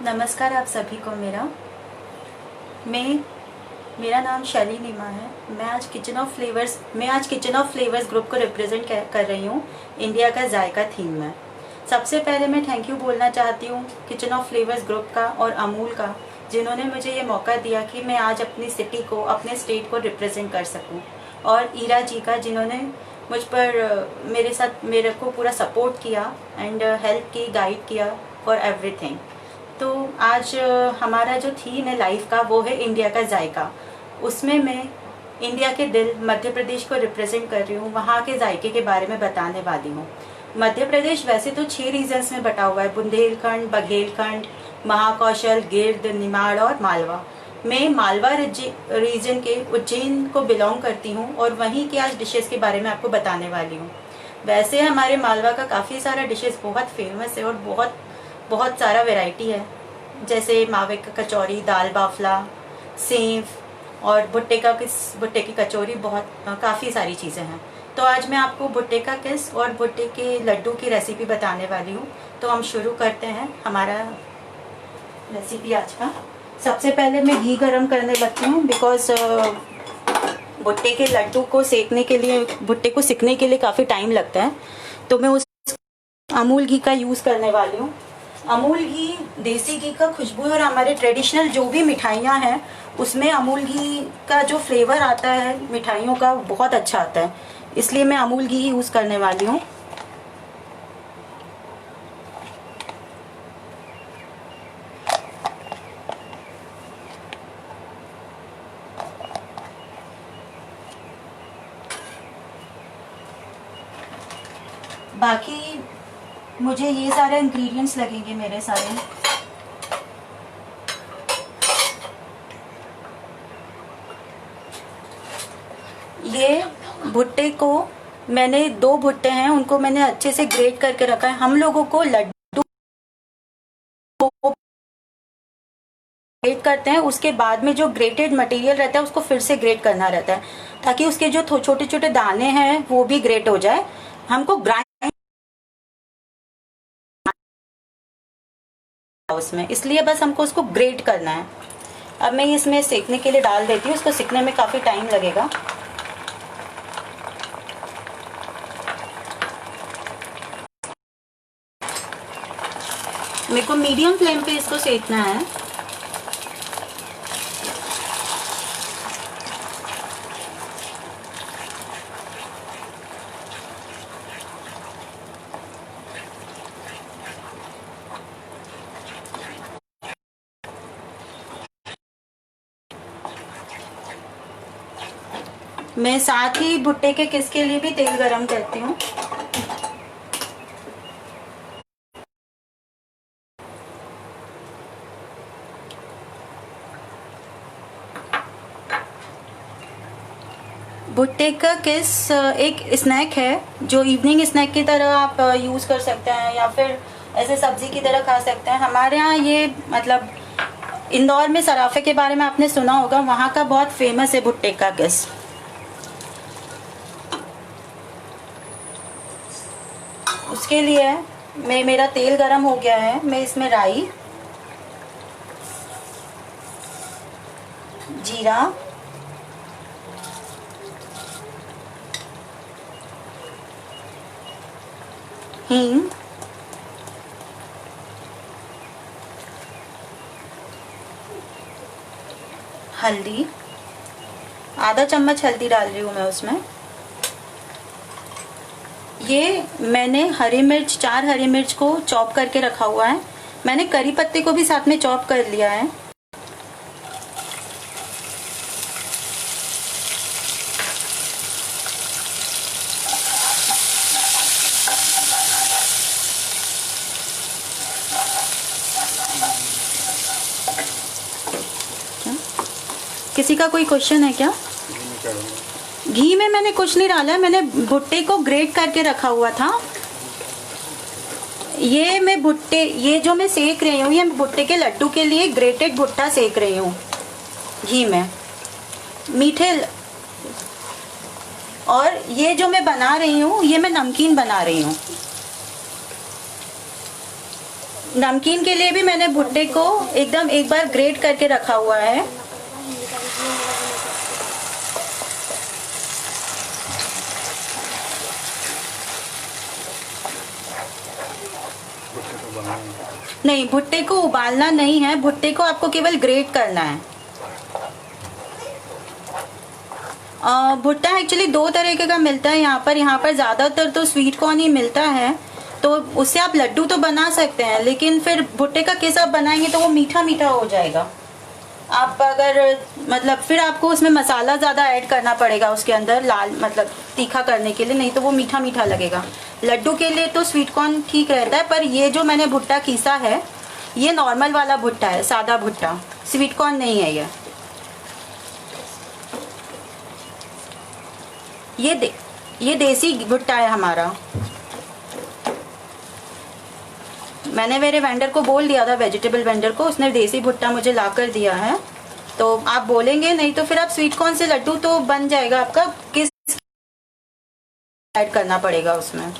नमस्कार आप सभी को। मेरा नाम शैली नीमा है। मैं आज किचन ऑफ फ्लेवर्स ग्रुप को रिप्रेजेंट कर रही हूँ इंडिया का जायका थीम में। सबसे पहले मैं थैंक यू बोलना चाहती हूँ किचन ऑफ फ्लेवर्स ग्रुप का और अमूल का, जिन्होंने मुझे ये मौका दिया कि मैं आज अपनी सिटी को, अपने स्टेट को रिप्रेजेंट कर सकूँ, और ईरा जी का, जिन्होंने मुझ पर मेरे को पूरा सपोर्ट किया एंड हेल्प की, गाइड किया फॉर एवरीथिंग। तो आज हमारा जो थीम है लाइफ का, वो है इंडिया का जायका। उसमें मैं इंडिया के दिल मध्य प्रदेश को रिप्रेजेंट कर रही हूँ, वहाँ के जायके के बारे में बताने वाली हूँ। मध्य प्रदेश वैसे तो 6 रीजन्स में बटा हुआ है: बुंदेलखंड, बघेलखंड, महाकौशल, गिर्द, निमाड़ और मालवा। मैं मालवा रीजन के उज्जैन को बिलोंग करती हूँ और वहीं की आज डिशेस के बारे में आपको बताने वाली हूँ। वैसे हमारे मालवा का काफ़ी सारा डिशेस बहुत फेमस है और बहुत सारा वैरायटी है, जैसे मावे का कचौरी, दाल बाफला, सेव और भुट्टे की कचौरी, काफ़ी सारी चीज़ें हैं। तो आज मैं आपको भुट्टे का किस और भुट्टे के लड्डू की रेसिपी बताने वाली हूँ। तो हम शुरू करते हैं हमारा रेसिपी आज का। सबसे पहले मैं घी गरम करने लगती हूँ, बिकॉज भुट्टे के लड्डू को सेकने के लिए, भुट्टे को सिकने के लिए काफ़ी टाइम लगता है। तो मैं उस अमूल घी का यूज़ करने वाली हूँ। अमूल घी देसी घी का खुशबू है और हमारे ट्रेडिशनल जो भी मिठाइयाँ हैं उसमें अमूल घी का जो फ्लेवर आता है मिठाइयों का, बहुत अच्छा आता है, इसलिए मैं अमूल घी यूज़ करने वाली हूँ। बाकी मुझे ये सारे इंग्रेडिएंट्स लगेंगे मेरे सारे। ये भुट्टे को मैंने 2 भुट्टे हैं, उनको मैंने अच्छे से ग्रेट करके रखा है। हम लोगों को लड्डू को ग्रेट करते हैं, उसके बाद में जो ग्रेटेड मटेरियल रहता है उसको फिर से ग्रेट करना रहता है, ताकि उसके जो छोटे छोटे दाने हैं वो भी ग्रेट हो जाए। हमको ग्राइंड उसमें, इसलिए बस हमको उसको ग्रेट करना है। अब मैं इसमें सेकने के लिए डाल देती हूँ, उसको सेकने में काफ़ी टाइम लगेगा। मेरे को मीडियम फ्लेम पे इसको सेकना है। मैं साथ ही भुट्टे के किस के लिए भी तेल गरम करती हूँ। भुट्टे का किस एक स्नैक है जो इवनिंग स्नैक की तरह आप यूज़ कर सकते हैं, या फिर ऐसे सब्जी की तरह खा सकते हैं। हमारे यहाँ ये, मतलब इंदौर में सराफे के बारे में आपने सुना होगा, वहाँ का बहुत फेमस है भुट्टे का किस। उसके लिए मेरा तेल गरम हो गया है। मैं इसमें राई, जीरा, हींग, हल्दी, आधा चम्मच हल्दी डाल रही हूँ मैं उसमें। ये मैंने 4 हरी मिर्च को चॉप करके रखा हुआ है। मैंने करी पत्ते को भी साथ में चॉप कर लिया है। किसी का कोई क्वेश्चन है क्या? घी में मैंने कुछ नहीं डाला है, मैंने भुट्टे को ग्रेट करके रखा हुआ था। ये जो मैं सेक रही हूँ, ये भुट्टे के लड्डू के लिए ग्रेटेड भुट्टा सेक रही हूँ घी में, मीठे। और ये जो मैं बना रही हूँ, ये मैं नमकीन बना रही हूँ। नमकीन के लिए भी मैंने भुट्टे को एकदम एक बार ग्रेट करके रखा हुआ है। नहीं, भुट्टे को उबालना नहीं है, भुट्टे को आपको केवल ग्रेट करना है। भुट्टा एक्चुअली दो तरीके का मिलता है यहाँ पर ज़्यादातर तो स्वीट कॉर्न ही मिलता है, तो उससे आप लड्डू तो बना सकते हैं, लेकिन फिर भुट्टे का किस आप बनाएंगे तो वो मीठा मीठा हो जाएगा। आप अगर मतलब फिर आपको उसमें मसाला ज़्यादा ऐड करना पड़ेगा उसके अंदर, लाल मतलब तीखा करने के लिए, नहीं तो वो मीठा मीठा लगेगा। लड्डू के लिए तो स्वीट कॉर्न ठीक रहता है, पर ये जो मैंने भुट्टा कीसा है ये नॉर्मल वाला भुट्टा है, सादा भुट्टा, स्वीट कॉर्न नहीं है ये देसी भुट्टा है हमारा। मैंने मेरे वेंडर को बोल दिया था, वेजिटेबल वेंडर को, उसने देसी भुट्टा मुझे ला कर दिया है। तो आप बोलेंगे नहीं तो फिर आप स्वीट कॉर्न से लड्डू तो बन जाएगा आपका, किस ऐड करना पड़ेगा उसमें।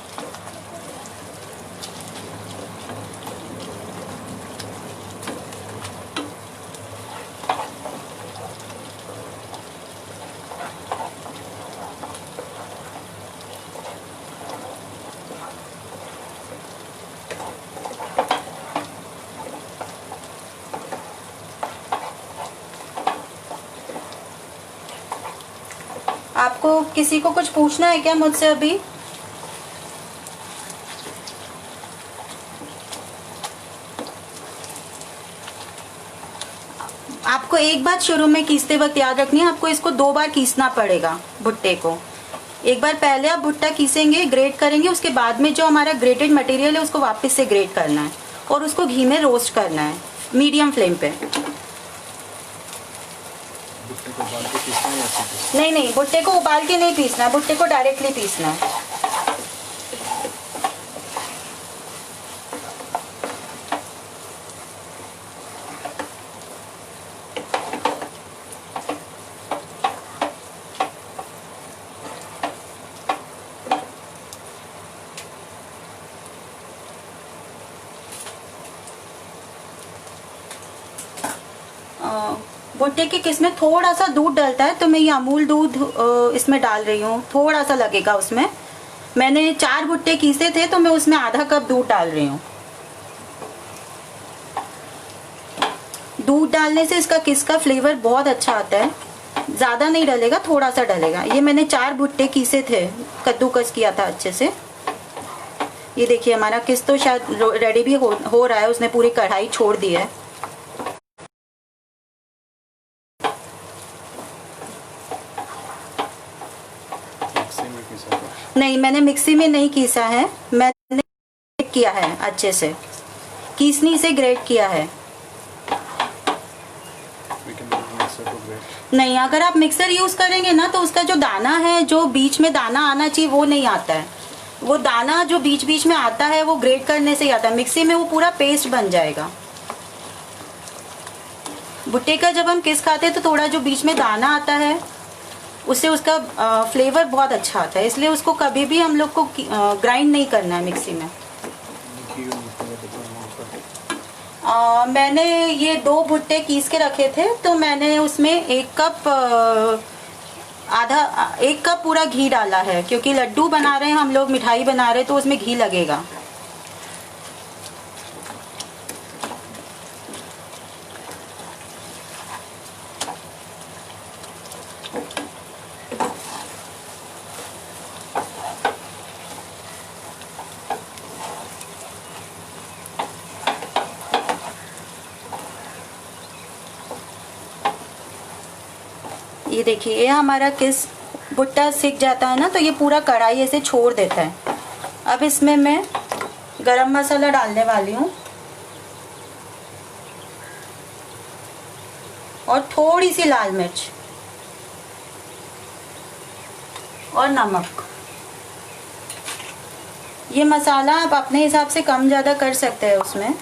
आपको किसी को कुछ पूछना है क्या मुझसे अभी? आपको एक बात शुरू में कीसते वक्त याद रखनी है, आपको इसको 2 बार कीसना पड़ेगा भुट्टे को। एक बार पहले आप भुट्टा कीसेंगे, ग्रेट करेंगे, उसके बाद में जो हमारा ग्रेटेड मटेरियल है उसको वापस से ग्रेट करना है और उसको घी में रोस्ट करना है मीडियम फ्लेम पे। नहीं, भुट्टे को उबाल के नहीं पीसना है, भुट्टे को डायरेक्टली पीसना है। भुट्टे के किसमें थोड़ा सा दूध डलता है, तो मैं ये अमूल दूध इसमें डाल रही हूँ, थोड़ा सा लगेगा उसमें। मैंने 4 भुट्टे कीसे थे तो मैं उसमें आधा कप दूध डाल रही हूँ। दूध डालने से इसका किस का फ्लेवर बहुत अच्छा आता है। ज़्यादा नहीं डलेगा, थोड़ा सा डलेगा। ये मैंने 4 भुट्टे कीसे थे, कद्दूकस किया था अच्छे से। ये देखिए हमारा किस तो शायद रेडी भी हो रहा है, उसने पूरी कढ़ाई छोड़ दी है। नहीं, मैंने मिक्सी में नहीं कीसा है, मैंने ग्रेट किया है अच्छे से, कीसनी से ग्रेट किया है। नहीं, अगर आप मिक्सर यूज करेंगे ना तो उसका जो दाना है, जो बीच में दाना आना चाहिए वो नहीं आता है। वो दाना जो बीच बीच में आता है वो ग्रेट करने से ही आता है, मिक्सी में वो पूरा पेस्ट बन जाएगा। भुट्टे का जब हम किस खाते हैं तो थोड़ा जो बीच में दाना आता है उससे उसका फ्लेवर बहुत अच्छा आता है, इसलिए उसको कभी भी हम लोग को ग्राइंड नहीं करना है मिक्सी में। मैंने ये 2 भुट्टे कीस के रखे थे, तो मैंने उसमें 1 कप पूरा घी डाला है, क्योंकि लड्डू बना रहे हैं हम लोग, मिठाई बना रहे हैं, तो उसमें घी लगेगा। ये देखिए, ये हमारा किस भुट्टा सिक जाता है ना, तो ये पूरा कढ़ाई ऐसे छोड़ देता है। अब इसमें मैं गरम मसाला डालने वाली हूँ और थोड़ी सी लाल मिर्च और नमक। ये मसाला आप अपने हिसाब से कम ज़्यादा कर सकते हैं उसमें।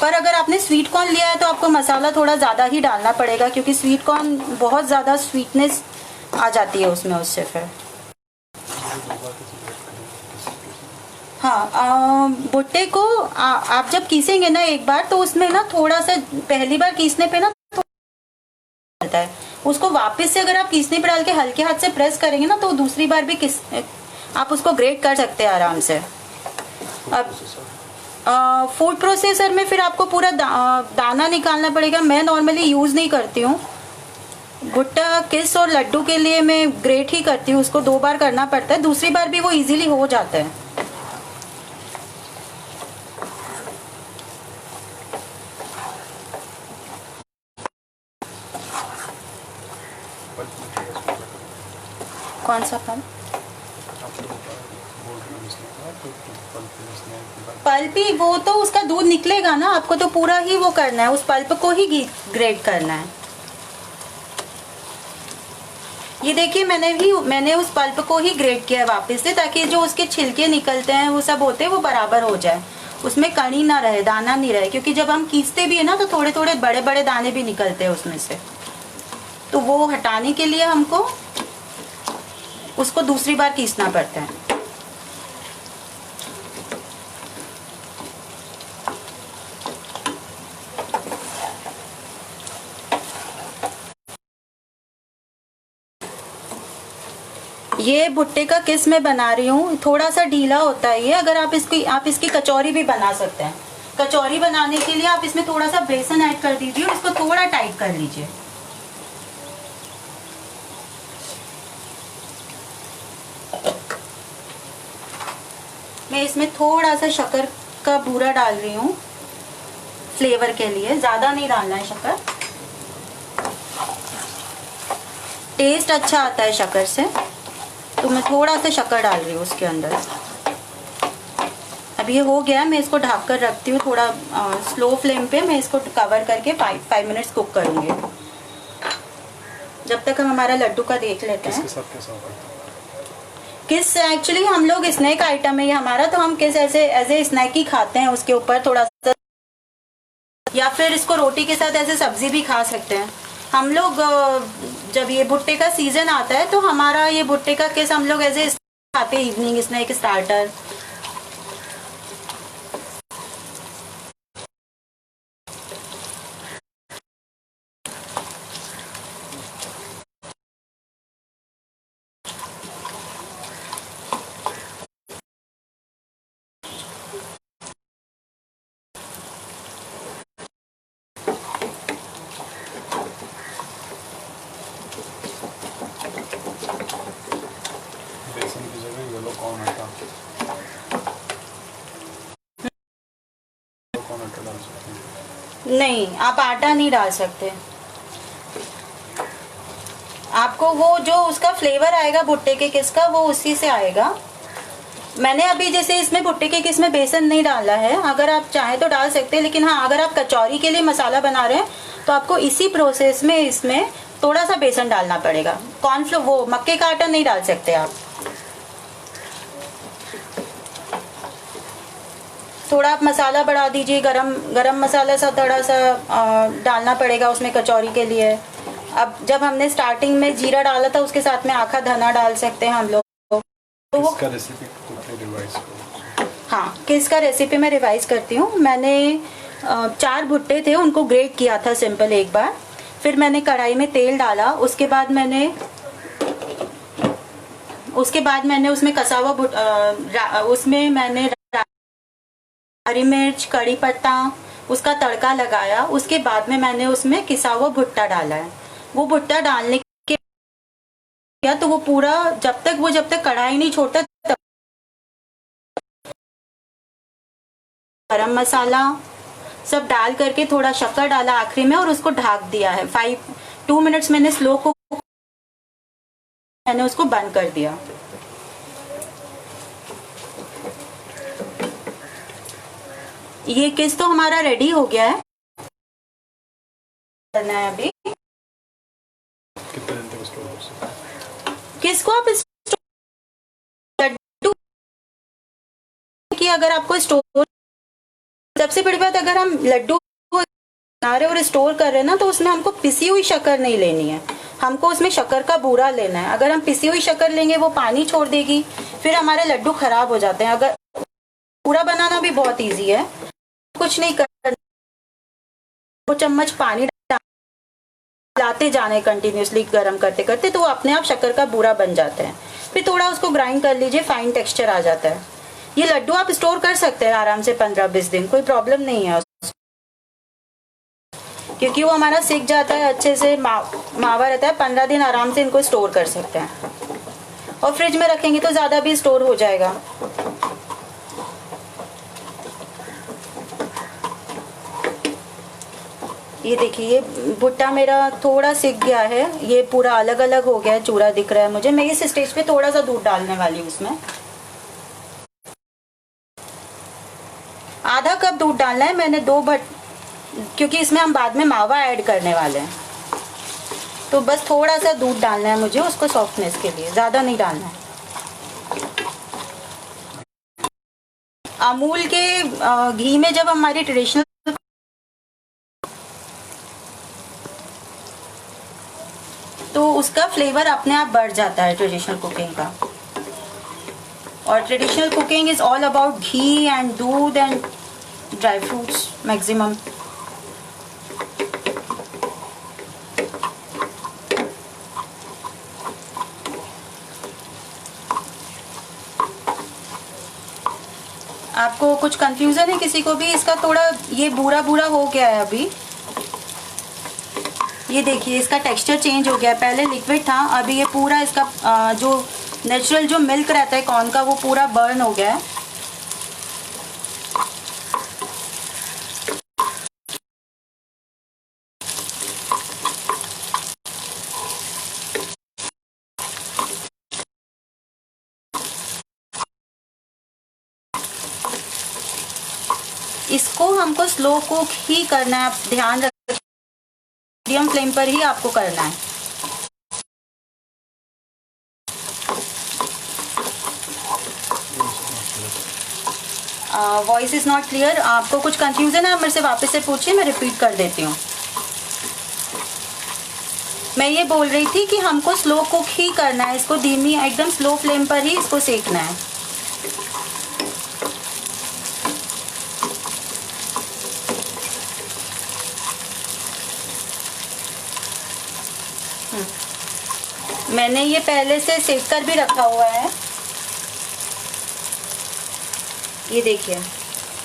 पर अगर आपने स्वीट कॉर्न लिया है तो आपको मसाला थोड़ा ज़्यादा ही डालना पड़ेगा, क्योंकि स्वीट कॉर्न बहुत ज़्यादा स्वीटनेस आ जाती है उसमें उससे। फिर हाँ, भुट्टे को आप जब कीसेंगे ना एक बार, तो उसमें ना थोड़ा सा पहली बार कीसने पे ना होता है, उसको वापस से अगर आप कीसने पे डाल के हल्के हाथ से प्रेस करेंगे ना, तो दूसरी बार भी आप उसको ग्रेट कर सकते हैं आराम से। अब फूड प्रोसेसर में फिर आपको पूरा दाना निकालना पड़ेगा। मैं नॉर्मली यूज़ नहीं करती हूँ भुट्टा। किस और लड्डू के लिए मैं ग्रेट ही करती हूँ, उसको 2 बार करना पड़ता है, दूसरी बार भी वो इजीली हो जाता है। कौन सा फल? पल्प ही, वो तो उसका दूध निकलेगा ना, आपको तो पूरा ही वो करना है, उस पल्प को ही ग्रेट करना है। ये देखिए मैंने उस पल्प को ही ग्रेट किया है वापस से, ताकि जो उसके छिलके निकलते हैं वो सब होते हैं वो बराबर हो जाए, उसमें कणी ना रहे, दाना नहीं रहे, क्योंकि जब हम कीसते भी है ना तो थोड़े थोड़े बड़े बड़े दाने भी निकलते हैं उसमें से, तो वो हटाने के लिए हमको उसको दूसरी बार कीसना पड़ता है। ये भुट्टे का किस में बना रही हूँ, थोड़ा सा ढीला होता है ये। अगर आप इसकी कचौरी भी बना सकते हैं। कचौरी बनाने के लिए आप इसमें थोड़ा सा बेसन ऐड कर दीजिए और इसको थोड़ा टाइट कर लीजिए। मैं इसमें थोड़ा सा शक्कर का बूरा डाल रही हूँ फ्लेवर के लिए, ज्यादा नहीं डालना है शक्कर, टेस्ट अच्छा आता है शक्कर से, तो मैं थोड़ा सा शक्कर डाल रही हूँ उसके अंदर। अब ये हो गया, मैं इसको ढक कर रखती हूँ, थोड़ा स्लो फ्लेम पे मैं इसको कवर करके 5 मिनट्स कुक करूँगी, जब तक हम हमारा लड्डू का देख लेते हैं। किस एक्चुअली हम लोग स्नैक आइटम है ये हमारा, तो हम किस ऐसे एज ए स्नैक ही खाते हैं, उसके ऊपर थोड़ा सा, या फिर इसको रोटी के साथ ऐसे सब्जी भी खा सकते हैं हम लोग। जब ये भुट्टे का सीजन आता है तो हमारा ये भुट्टे का किस हम लोग ऐसे खाते हैं, इवनिंग स्नैक स्टार्टर। नहीं, आप आटा नहीं डाल सकते। आपको वो जो उसका फ्लेवर आएगा भुट्टे के किस का, वो उसी से आएगा। मैंने अभी जैसे इसमें भुट्टे के किस में बेसन नहीं डाला है, अगर आप चाहें तो डाल सकते हैं, लेकिन हाँ अगर आप कचौरी के लिए मसाला बना रहे हैं तो आपको इसी प्रोसेस में इसमें थोड़ा सा बेसन डालना पड़ेगा। कॉर्नफ्लोर, वो मक्के का आटा नहीं डाल सकते आप। थोड़ा आप मसाला बढ़ा दीजिए, गरम मसाला सा थोड़ा सा डालना पड़ेगा उसमें कचौरी के लिए। अब जब हमने स्टार्टिंग में जीरा डाला था, उसके साथ में आखा धना डाल सकते हैं हम लोग। तो वो हाँ, किसका रेसिपी मैं रिवाइज करती हूँ। मैंने 4 भुट्टे थे, उनको ग्रेट किया था सिंपल एक बार। फिर मैंने कढ़ाई में तेल डाला, उसके बाद मैंने उसमें कसा हुआ उसमें मैंने हरी मिर्च, कड़ी पत्ता, उसका तड़का लगाया। उसके बाद में मैंने उसमें किसा हुआ भुट्टा डाला है। वो भुट्टा डालने के तो वो पूरा जब तक कढ़ाई नहीं छोड़ता, तब गरम मसाला सब डाल करके थोड़ा शक्कर डाला आखिरी में और उसको ढक दिया है। 2 मिनट्स मैंने स्लो कुक, मैंने उसको बंद कर दिया। ये किस तो हमारा रेडी हो गया है। करना है अभी कितने दिन तक स्टोर कर सकते हैं? किसको आप लड्डू की, अगर आपको स्टोर, सबसे बड़ी बात, अगर हम लड्डू बना रहे और स्टोर कर रहे हैं ना, तो उसमें हमको पिसी हुई शक्कर नहीं लेनी है, हमको उसमें शक्कर का बूरा लेना है। अगर हम पिसी हुई शक्कर लेंगे वो पानी छोड़ देगी, फिर हमारे लड्डू खराब हो जाते हैं। अगर पूरा बनाना भी बहुत इजी है, कुछ नहीं करना, 2 चम्मच पानी डालते जाने कंटिन्यूसली गर्म करते करते, तो वो अपने आप शक्कर का बूरा बन जाता है। फिर थोड़ा उसको ग्राइंड कर लीजिए, फाइन टेक्सचर आ जाता है। ये लड्डू आप स्टोर कर सकते हैं आराम से 15-20 दिन, कोई प्रॉब्लम नहीं है, क्योंकि वो हमारा सीख जाता है अच्छे से, मावा रहता है। 15 दिन आराम से इनको स्टोर कर सकते हैं, और फ्रिज में रखेंगे तो ज़्यादा भी स्टोर हो जाएगा। ये देखिए, ये भुट्टा मेरा थोड़ा सिक गया है, ये पूरा अलग अलग हो गया है, चूरा दिख रहा है मुझे। मैं इस स्टेज पे थोड़ा सा दूध डालने वाली हूँ उसमें, आधा कप दूध डालना है मैंने, क्योंकि इसमें हम बाद में मावा ऐड करने वाले हैं, तो बस थोड़ा सा दूध डालना है मुझे उसको सॉफ्टनेस के लिए, ज़्यादा नहीं डालना है। अमूल के घी में जब हमारी ट्रेडिशनल, तो उसका फ्लेवर अपने आप बढ़ जाता है ट्रेडिशनल कुकिंग का। और traditional cooking is all about ghee and दूध एंड ड्राई फ्रूट्स मैक्सिमम। आपको कुछ कंफ्यूजन है किसी को भी? इसका थोड़ा ये बूरा बूरा हो गया है अभी, ये देखिए इसका टेक्सचर चेंज हो गया है, पहले लिक्विड था, अभी ये पूरा इसका जो नेचुरल जो मिल्क रहता है कॉर्न का, वो पूरा बर्न हो गया है। इसको हमको स्लो कुक ही करना है, आप ध्यान रखें, मीडियम फ्लेम पर ही आपको करना है। वॉइस इज नॉट क्लियर, आपको कुछ कंफ्यूजन है आप मेरे से वापस से पूछिए, मैं रिपीट कर देती हूँ। मैं ये बोल रही थी कि हमको स्लो कुक ही करना है, इसको धीमी एकदम स्लो फ्लेम पर ही इसको सेकना है। मैंने ये पहले से सेक कर भी रखा हुआ है, ये देखिए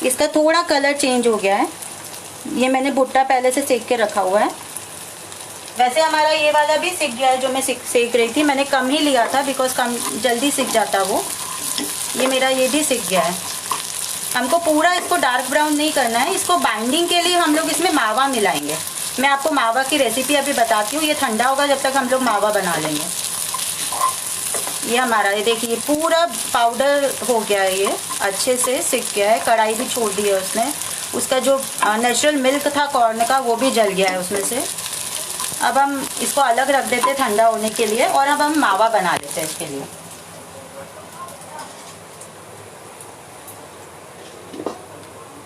इसका थोड़ा कलर चेंज हो गया है। ये मैंने भुट्टा पहले से सेक के रखा हुआ है। वैसे हमारा ये वाला भी सिक गया है, जो मैं सेक रही थी, मैंने कम ही लिया था बिकॉज कम जल्दी सिक जाता वो। ये मेरा ये भी सिक गया है। हमको पूरा इसको डार्क ब्राउन नहीं करना है, इसको बाइंडिंग के लिए हम लोग इसमें मावा मिलाएंगे। मैं आपको मावा की रेसिपी अभी बताती हूँ, ये ठंडा होगा जब तक हम लोग मावा बना लेंगे। ये हमारा, ये देखिए पूरा पाउडर हो गया है, ये अच्छे से सिक गया है, कढ़ाई भी छोड़ दी है उसने, उसका जो नेचुरल मिल्क था कॉर्न का वो भी जल गया है उसमें से। अब हम इसको अलग रख देते हैं ठंडा होने के लिए, और अब हम मावा बना लेते हैं इसके लिए।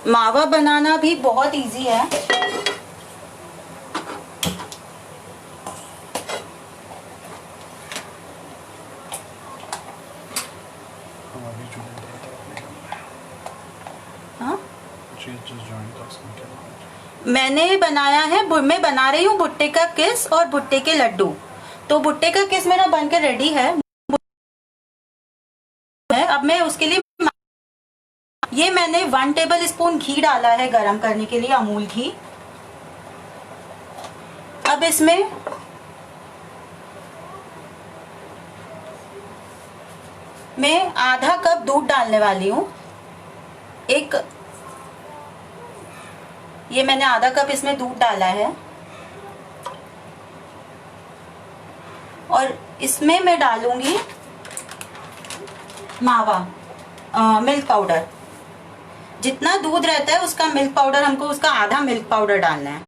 मावा बनाना भी बहुत इजी है। हाँ, मैंने बनाया है, मैं बना रही हूँ भुट्टे का किस और भुट्टे के लड्डू। तो भुट्टे का किस मेरा बनकर रेडी है। अब मैं उसके लिए, ये मैंने 1 टेबल स्पून घी डाला है गरम करने के लिए, अमूल घी। अब इसमें मैं आधा कप दूध डालने वाली हूँ। ये मैंने आधा कप इसमें दूध डाला है, और इसमें मैं डालूंगी मावा, मिल्क पाउडर। जितना दूध रहता है उसका मिल्क पाउडर, हमको उसका आधा मिल्क पाउडर डालना है।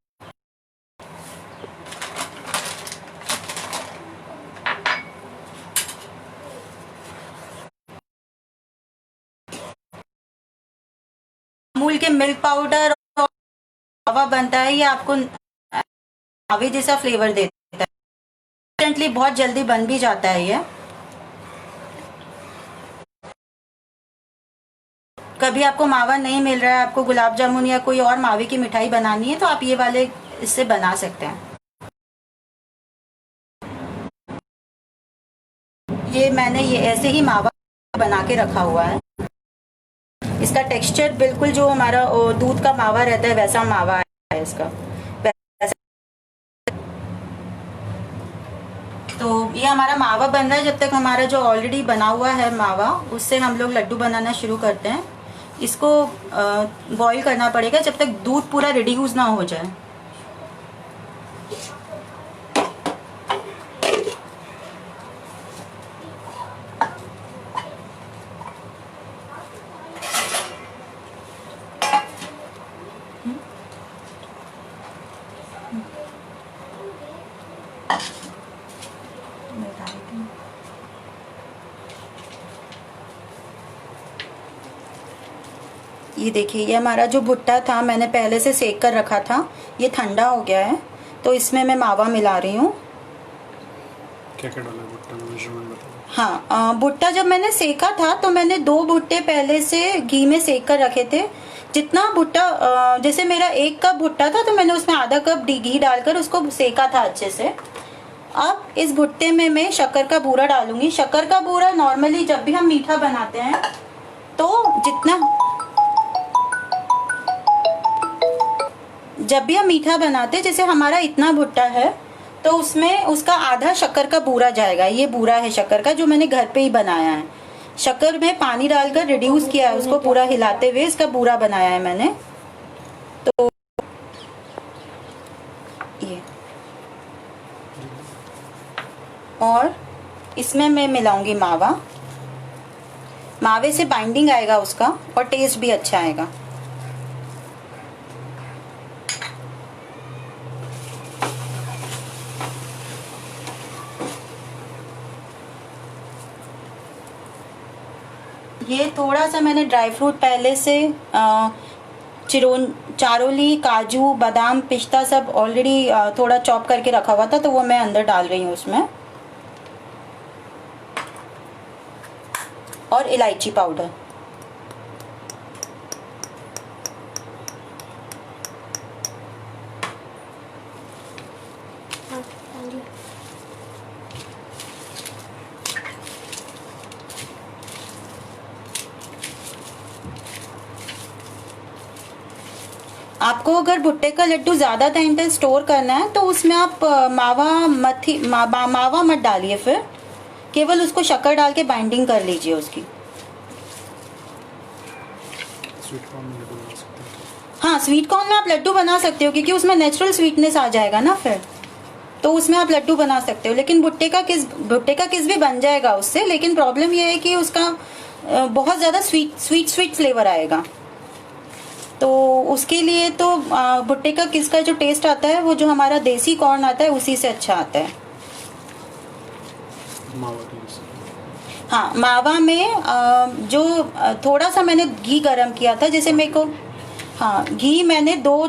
अमूल के मिल्क पाउडर और मावा बनता है, ये आपको मावे जैसा फ्लेवर देता है। इंस्टेंटली बहुत जल्दी बन भी जाता है ये। कभी आपको मावा नहीं मिल रहा है, आपको गुलाब जामुन या कोई और मावे की मिठाई बनानी है, तो आप ये वाले इससे बना सकते हैं। ये मैंने ये ऐसे ही मावा बना के रखा हुआ है। इसका टेक्सचर बिल्कुल जो हमारा दूध का मावा रहता है वैसा मावा है इसका। तो ये हमारा मावा बन रहा है। जब तक हमारा जो ऑलरेडी बना हुआ है मावा, उससे हम लोग लड्डू बनाना शुरू करते हैं। इसको बॉईल करना पड़ेगा जब तक दूध पूरा रिड्यूस ना हो जाए। ये देखिए, ये हमारा जो भुट्टा था मैंने पहले से सेक कर रखा था, ये ठंडा हो गया है। तो इसमें मैं मावा मिला रही हूँ। क्या क्या डाला भुट्टा में, मेजरमेंट बताओ। हाँ, भुट्टा जब मैंने सेका था तो मैंने 2 भुट्टे पहले से घी में सेक कर रखे थे। जितना भुट्टा, जैसे मेरा 1 कप भुट्टा था तो मैंने उसमें आधा कप घी डालकर उसको सेका था अच्छे से। अब इस भुट्टे में मैं शक्कर का बूरा डालूंगी। शक्कर का बूरा नॉर्मली जब भी हम मीठा बनाते हैं तो जब भी हम मीठा बनाते हैं, जैसे हमारा इतना भुट्टा है तो उसमें उसका आधा शक्कर का बूरा जाएगा। ये बूरा है शक्कर का जो मैंने घर पे ही बनाया है। शक्कर में पानी डालकर रिड्यूस किया है, उसको पूरा हिलाते हुए इसका बूरा बनाया है मैंने। तो ये, और इसमें मैं मिलाऊंगी मावा। मावे से बाइंडिंग आएगा उसका और टेस्ट भी अच्छा आएगा। ये थोड़ा सा मैंने ड्राई फ्रूट पहले से चारोली, काजू, बादाम, पिस्ता सब ऑलरेडी थोड़ा चॉप करके रखा हुआ था, तो वो मैं अंदर डाल रही हूँ उसमें। और इलायची पाउडर। आपको अगर भुट्टे का लड्डू ज़्यादा टाइम तक स्टोर करना है तो उसमें आप मावा मत डालिए, फिर केवल उसको शक्कर डाल के बाइंडिंग कर लीजिए उसकी। स्वीट कॉर्न में लड्डू बना सकते हैं। हाँ, स्वीट कॉर्न में आप लड्डू बना सकते हो क्योंकि उसमें नेचुरल स्वीटनेस आ जाएगा ना, फिर तो उसमें आप लड्डू बना सकते हो। लेकिन भुट्टे का किस भी बन जाएगा उससे, लेकिन प्रॉब्लम ये है कि उसका बहुत ज़्यादा स्वीट फ्लेवर आएगा। तो उसके लिए तो भुट्टे का किस का जो टेस्ट आता है वो जो हमारा देसी कॉर्न आता है उसी से अच्छा आता है। हाँ, मावा में जो थोड़ा सा मैंने घी गरम किया था, जैसे मेरे को, हाँ, घी मैंने 2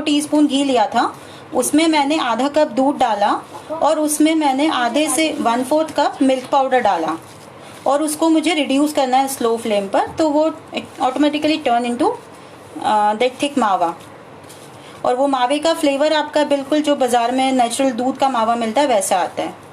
टीस्पून घी लिया था। उसमें मैंने आधा कप दूध डाला और उसमें मैंने आधे से 1/4 कप मिल्क पाउडर डाला और उसको मुझे रिड्यूस करना है स्लो फ्लेम पर, तो वो automatically turn into that thick मावा। और वो मावे का फ्लेवर आपका बिल्कुल जो बाज़ार में नेचुरल दूध का मावा मिलता है वैसा आता है।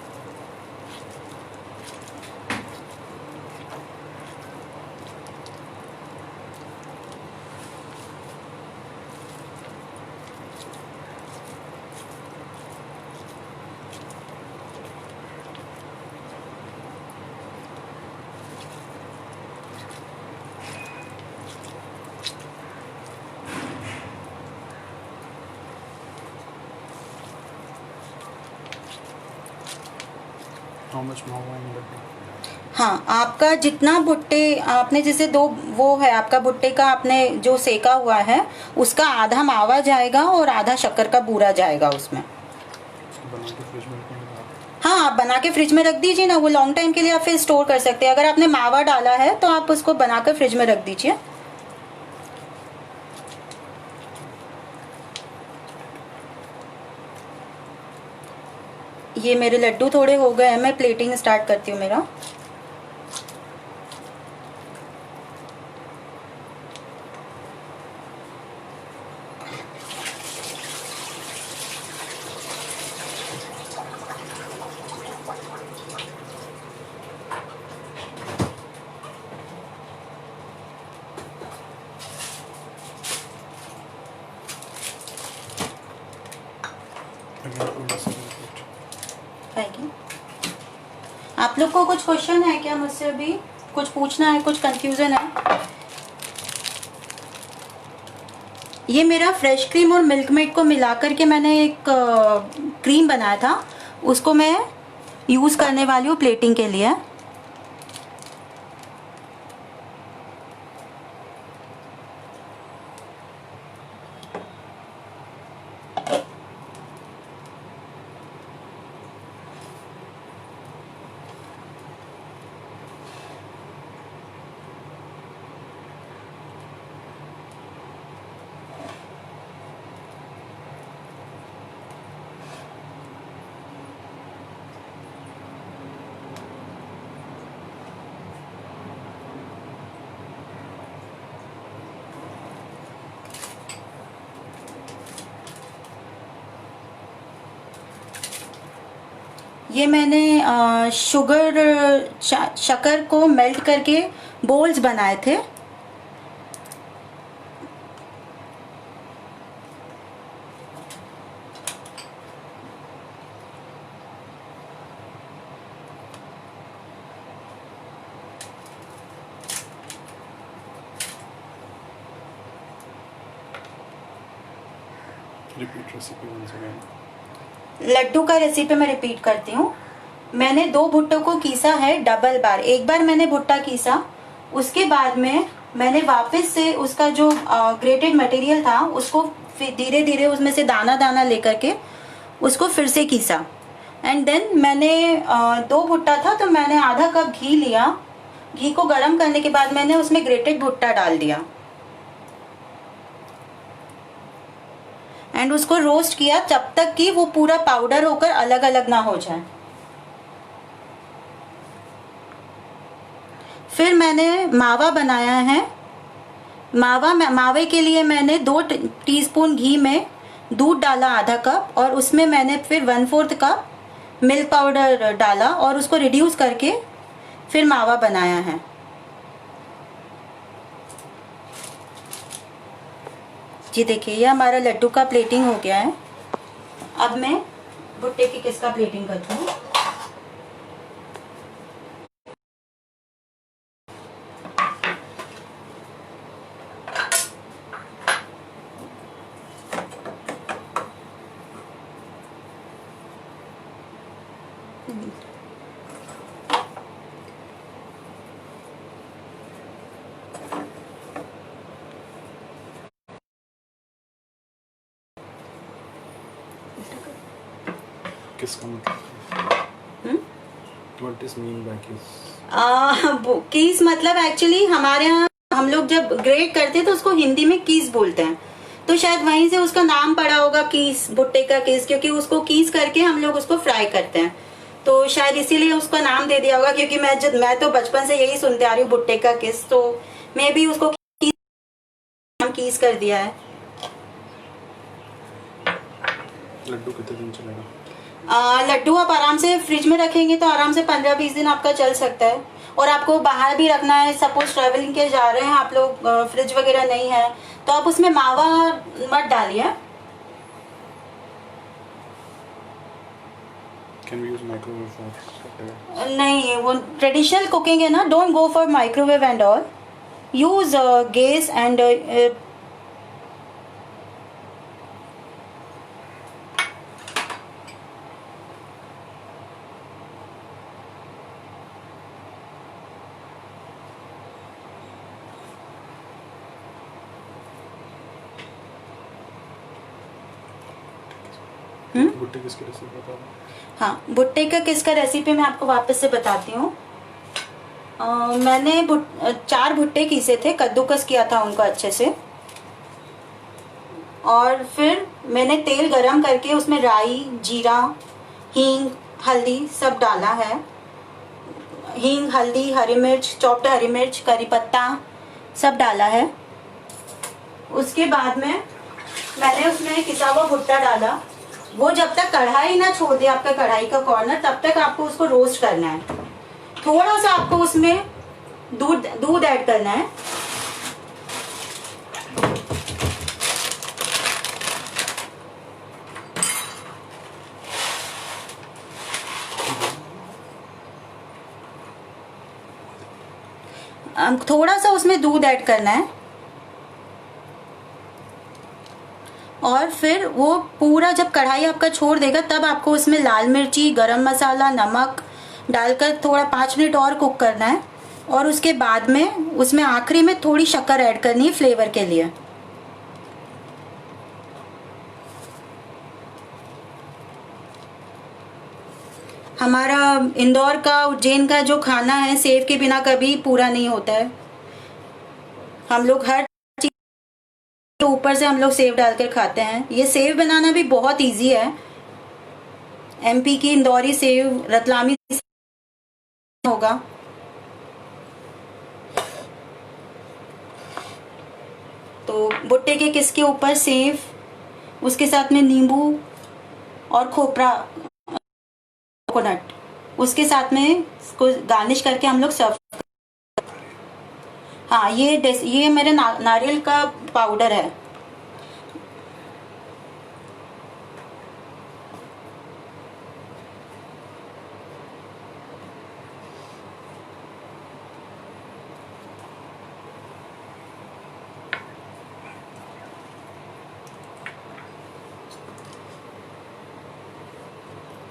How much मावा in लड्डू? हाँ, आपका जितना भुट्टे आपने, जैसे 2 वो है आपका भुट्टे का आपने जो सेका हुआ है उसका आधा मावा जाएगा और आधा शक्कर का बूरा जाएगा उसमें। इसको बना के फ्रिज में रखेंगे। हाँ, आप बना के फ्रिज में रख दीजिए ना, वो लॉन्ग टाइम के लिए आप फिर स्टोर कर सकते हैं। अगर आपने मावा डाला है तो आप उसको बनाकर फ्रिज में रख दीजिए। ये मेरे लड्डू थोड़े हो गए हैं, मैं प्लेटिंग स्टार्ट करती हूँ मेरा। Thank you. आप लोग को कुछ क्वेश्चन है क्या मुझसे? अभी कुछ पूछना है, कुछ कंफ्यूजन है? ये मेरा फ्रेश क्रीम और मिल्क मेड को मिला करके मैंने एक क्रीम बनाया था, उसको मैं यूज़ करने वाली हूँ प्लेटिंग के लिए। ये मैंने शक्कर को मेल्ट करके बोल्स बनाए थे। Repeat recipe once again. Laddu का रेसिपी मैं रिपीट करती हूँ। मैंने 2 भुट्टों को कीसा है डबल बार। एक बार मैंने भुट्टा कीसा, उसके बाद में मैंने वापस से उसका जो ग्रेटेड मटेरियल था उसको धीरे धीरे उसमें से दाना दाना लेकर के उसको फिर से कीसा। एंड देन मैंने 2 भुट्टा था तो मैंने आधा कप घी लिया। घी को गर्म करने के बाद मैंने उसमें ग्रेटेड भुट्टा डाल दिया एंड उसको रोस्ट किया जब तक कि वो पूरा पाउडर होकर अलग अलग ना हो जाए। फिर मैंने मावा बनाया है। मावे के लिए मैंने 2 टीस्पून घी में दूध डाला आधा कप, और उसमें मैंने फिर 1/4 कप मिल्क पाउडर डाला और उसको रिड्यूस करके फिर मावा बनाया है। जी देखिए, ये हमारा लड्डू का प्लेटिंग हो गया है। अब मैं भुट्टे की किसका प्लेटिंग करती हूँ। किसका मतलब? What does mean by kiss? Kiss मतलब एक्चुअली हमारे यहाँ हम लोग जब ग्रेट करते हैं तो उसको हिंदी में कीस बोलते हैं, तो शायद वहीं से उसका नाम पड़ा होगा कीस, भुट्टे का कीस, क्योंकि उसको कीस करके हम लोग उसको फ्राई करते हैं, तो शायद इसीलिए उसका नाम दे दिया होगा। क्योंकि मैं तो बचपन से यही सुनते आ रही हूँ भुट्टे का कीस, तो मैं भी उसको कीस कर दिया है। लड्डू कितने दिन चलेगा? लड्डू आप आराम से फ्रिज में रखेंगे तो आराम से 15-20 दिन आपका चल सकता है। और आपको बाहर भी रखना है, सपोज ट्रैवलिंग के जा रहे हैं आप लोग, फ्रिज वगैरह नहीं है तो आप उसमें मावा मत डालिए। Can we use microwave for? नहीं, वो ट्रेडिशनल कुकिंग है ना, don't go for microwave and all, use gas and भुट्टे किसकी रेसिपी बता दो? हाँ, भुट्टे का किसका रेसिपी मैं आपको वापस से बताती हूँ। मैंने 4 भुट्टे कीसे थे, कद्दूकस किया था उनको अच्छे से, और फिर मैंने तेल गरम करके उसमें राई, जीरा, हींग, हल्दी सब डाला है। हींग, हल्दी, हरी मिर्च, चॉप्ड हरी मिर्च, करी पत्ता सब डाला है। उसके बाद में मैंने उसमें किसा हुआ भुट्टा डाला। वो जब तक कढ़ाई ना छोड़ दे आपका कढ़ाई का कॉर्नर, तब तक आपको उसको रोस्ट करना है। थोड़ा सा आपको उसमें दूध ऐड करना है। थोड़ा सा उसमें दूध ऐड करना है और फिर वो पूरा जब कढ़ाई आपका छोड़ देगा तब आपको उसमें लाल मिर्ची, गरम मसाला, नमक डालकर थोड़ा 5 मिनट और कुक करना है और उसके बाद में उसमें आखिरी में थोड़ी शक्कर ऐड करनी है फ्लेवर के लिए। हमारा इंदौर का, उज्जैन का जो खाना है सेव के बिना कभी पूरा नहीं होता है। हम लोग हर चीज के ऊपर से हम लोग सेव डालकर खाते हैं। ये सेव बनाना भी बहुत इजी है। एमपी की इंदौरी सेव, रतलामी होगा। तो भुट्टे के किसके ऊपर सेव, उसके साथ में नींबू और खोपरा, कोकोनट, उसके साथ में इसको गार्निश करके हम लोग सर्व। हाँ, ये मेरे नारियल का पाउडर है।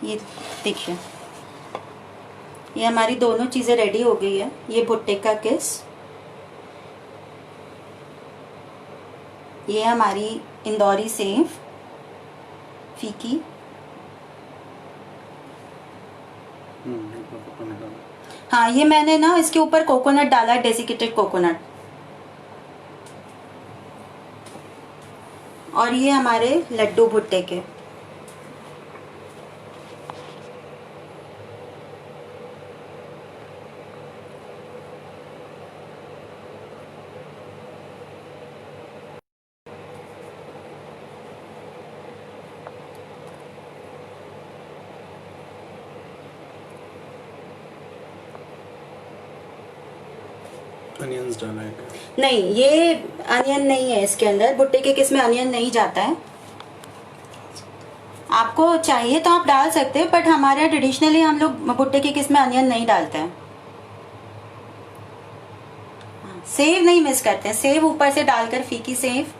ये देखिए, ये हमारी दोनों चीजें रेडी हो गई है। ये भुट्टे का किस, ये हमारी इंदौरी सेव फीकी, हाँ ये मैंने ना इसके ऊपर कोकोनट डाला है, डेसिकेटेड कोकोनट। और ये हमारे लड्डू भुट्टे के। अनियंस डाला है क्या? नहीं, ये अनियन नहीं है इसके अंदर। भुट्टे के किस में अनियन नहीं जाता है। आपको चाहिए तो आप डाल सकते हैं, बट हमारे यहाँ ट्रेडिशनली हम लोग भुट्टे के किस में अनियन नहीं डालते हैं। सेव नहीं मिस करते हैं, सेव ऊपर से डालकर, फीकी सेव।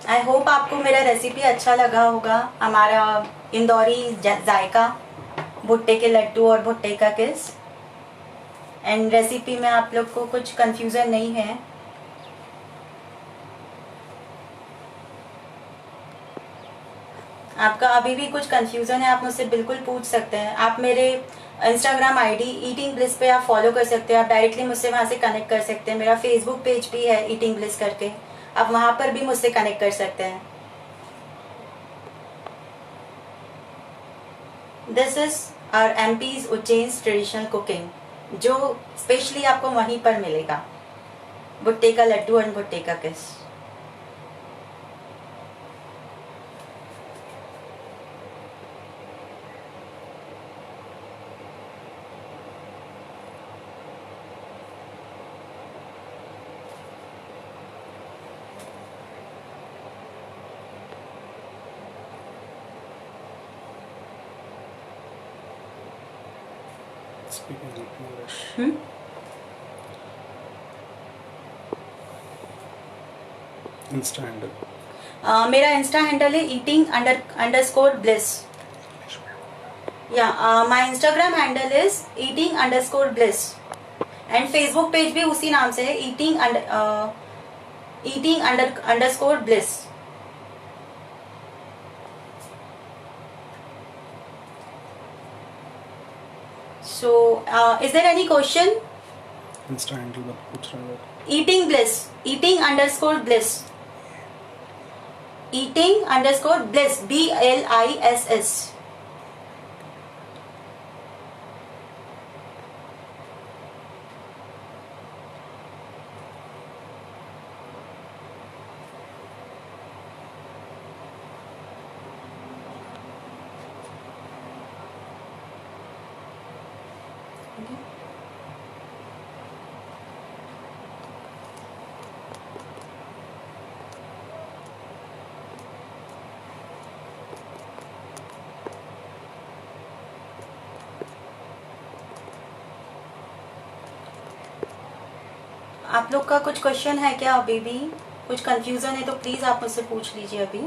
आई होप आपको मेरा रेसिपी अच्छा लगा होगा। हमारा इंदौरी जायका, भुट्टे के लड्डू और भुट्टे का किस। एंड रेसिपी में आप लोग को कुछ कंफ्यूजन नहीं है। आपका अभी भी कुछ कंफ्यूजन है, आप मुझसे बिल्कुल पूछ सकते हैं। आप मेरे इंस्टाग्राम आईडी ईटिंग ब्लिस पे आप फॉलो कर सकते हैं। आप डायरेक्टली मुझसे वहाँ से कनेक्ट कर सकते हैं। मेरा फेसबुक पेज भी है ईटिंग ब्लिस करके, आप वहाँ पर भी मुझसे कनेक्ट कर सकते हैं। This is our MP's Ujjain traditional cooking, जो स्पेशली आपको वहीं पर मिलेगा। भुट्टे का लड्डू और भुट्टे का किस। Speaking English. इंस्टा हैंडल, मेरा इंस्टा हैंडल है ईटिंग अंडरस्कोर ब्लिस। या my Instagram handle is eating underscore bliss and Facebook page भी उसी नाम से है, eating underscore bliss. So, is there any question? Insta handle बता पूछ रहा हूँ। Eating bliss, eating underscore bliss, eating underscore bliss, BLISS. आप लोग का कुछ क्वेश्चन है क्या अभी भी? कुछ कंफ्यूजन है तो प्लीज़ आप मुझसे पूछ लीजिए अभी।